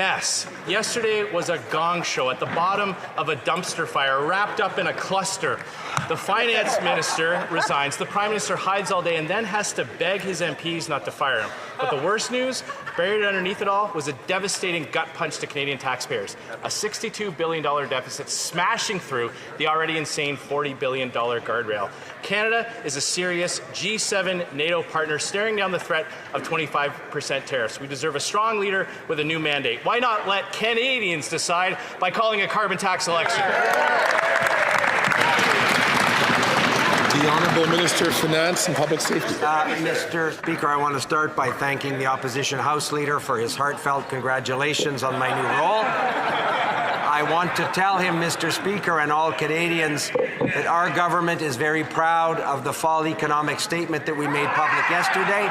mess. Yesterday was a gong show at the bottom of a dumpster fire, wrapped up in a cluster. The Finance Minister resigns, the Prime Minister hides all day and then has to beg his MPs not to fire him. But the worst news, buried underneath it all, was a devastating gut punch to Canadian taxpayers. A $62 billion deficit smashing through the already insane $40 billion guardrail. Canada is a serious G7 NATO partner staring down the threat of 25% tariffs. We deserve a strong leader with a new mandate. Why not let Canadians decide by calling a carbon tax election? The Honourable Minister of Finance and Public Safety. Mr. Speaker, I want to start by thanking the Opposition House Leader for his heartfelt congratulations on my new role. I want to tell him, Mr. Speaker, and all Canadians, that our government is very proud of the fall economic statement that we made public yesterday.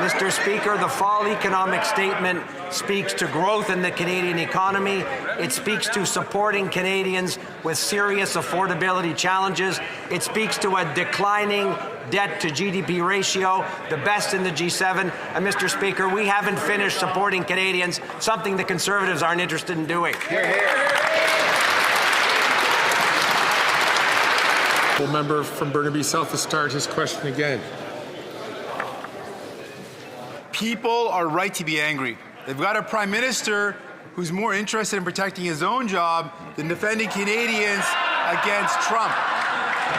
Mr. Speaker, the fall economic statement speaks to growth in the Canadian economy. It speaks to supporting Canadians with serious affordability challenges. It speaks to a declining debt to GDP ratio, the best in the G7. And Mr. Speaker, we haven't finished supporting Canadians, something the Conservatives aren't interested in doing. Hear, hear. Member from Burnaby South to start his question again. People are right to be angry. They've got a Prime Minister who's more interested in protecting his own job than defending Canadians against Trump.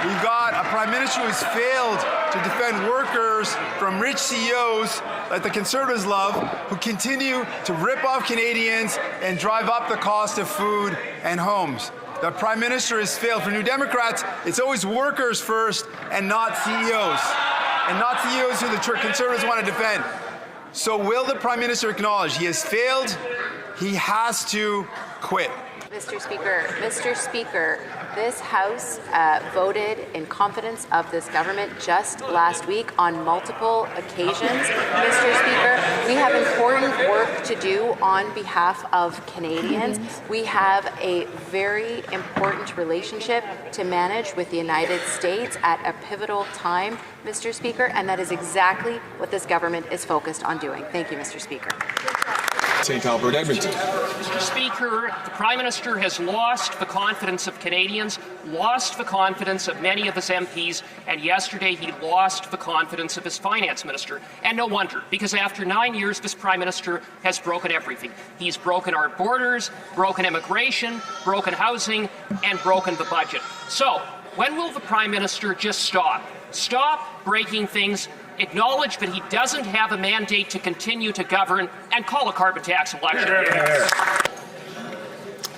We've got a Prime Minister who's failed to defend workers from rich CEOs that the Conservatives love, who continue to rip off Canadians and drive up the cost of food and homes. The Prime Minister has failed. For New Democrats, it's always workers first and not CEOs. And not CEOs who the Conservatives want to defend. So will the Prime Minister acknowledge he has failed? He has to quit. Mr. Speaker, this House voted in confidence of this government just last week on multiple occasions. Mr. Speaker, we have important work to do on behalf of Canadians. We have a very important relationship to manage with the United States at a pivotal time, Mr. Speaker, and that is exactly what this government is focused on doing. Thank you, Mr. Speaker. St. Albert, Edmonton. Mr. Speaker, the Prime Minister has lost the confidence of Canadians, lost the confidence of many of his MPs, and yesterday he lost the confidence of his Finance Minister. And no wonder, because after 9 years, this Prime Minister has broken everything. He's broken our borders, broken immigration, broken housing, and broken the budget. So, when will the Prime Minister just stop? Stop breaking things, acknowledge that he doesn't have a mandate to continue to govern, and call a carbon tax election.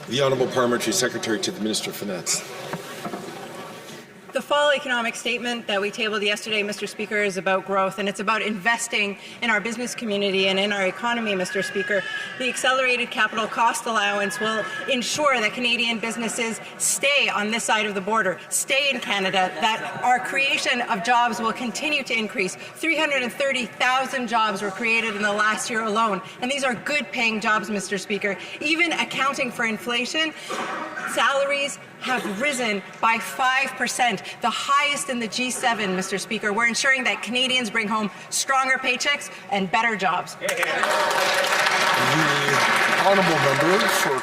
The Honourable Parliamentary Secretary to the Minister of Finance. The fall economic statement that we tabled yesterday, Mr. Speaker, is about growth, and it's about investing in our business community and in our economy, Mr. Speaker. The accelerated capital cost allowance will ensure that Canadian businesses stay on this side of the border, stay in Canada, that our creation of jobs will continue to increase. 330,000 jobs were created in the last year alone, and these are good-paying jobs, Mr. Speaker. Even accounting for inflation, salaries have risen by 5%, the highest in the G7, Mr. Speaker. We're ensuring that Canadians bring home stronger paychecks and better jobs. The Honourable Member for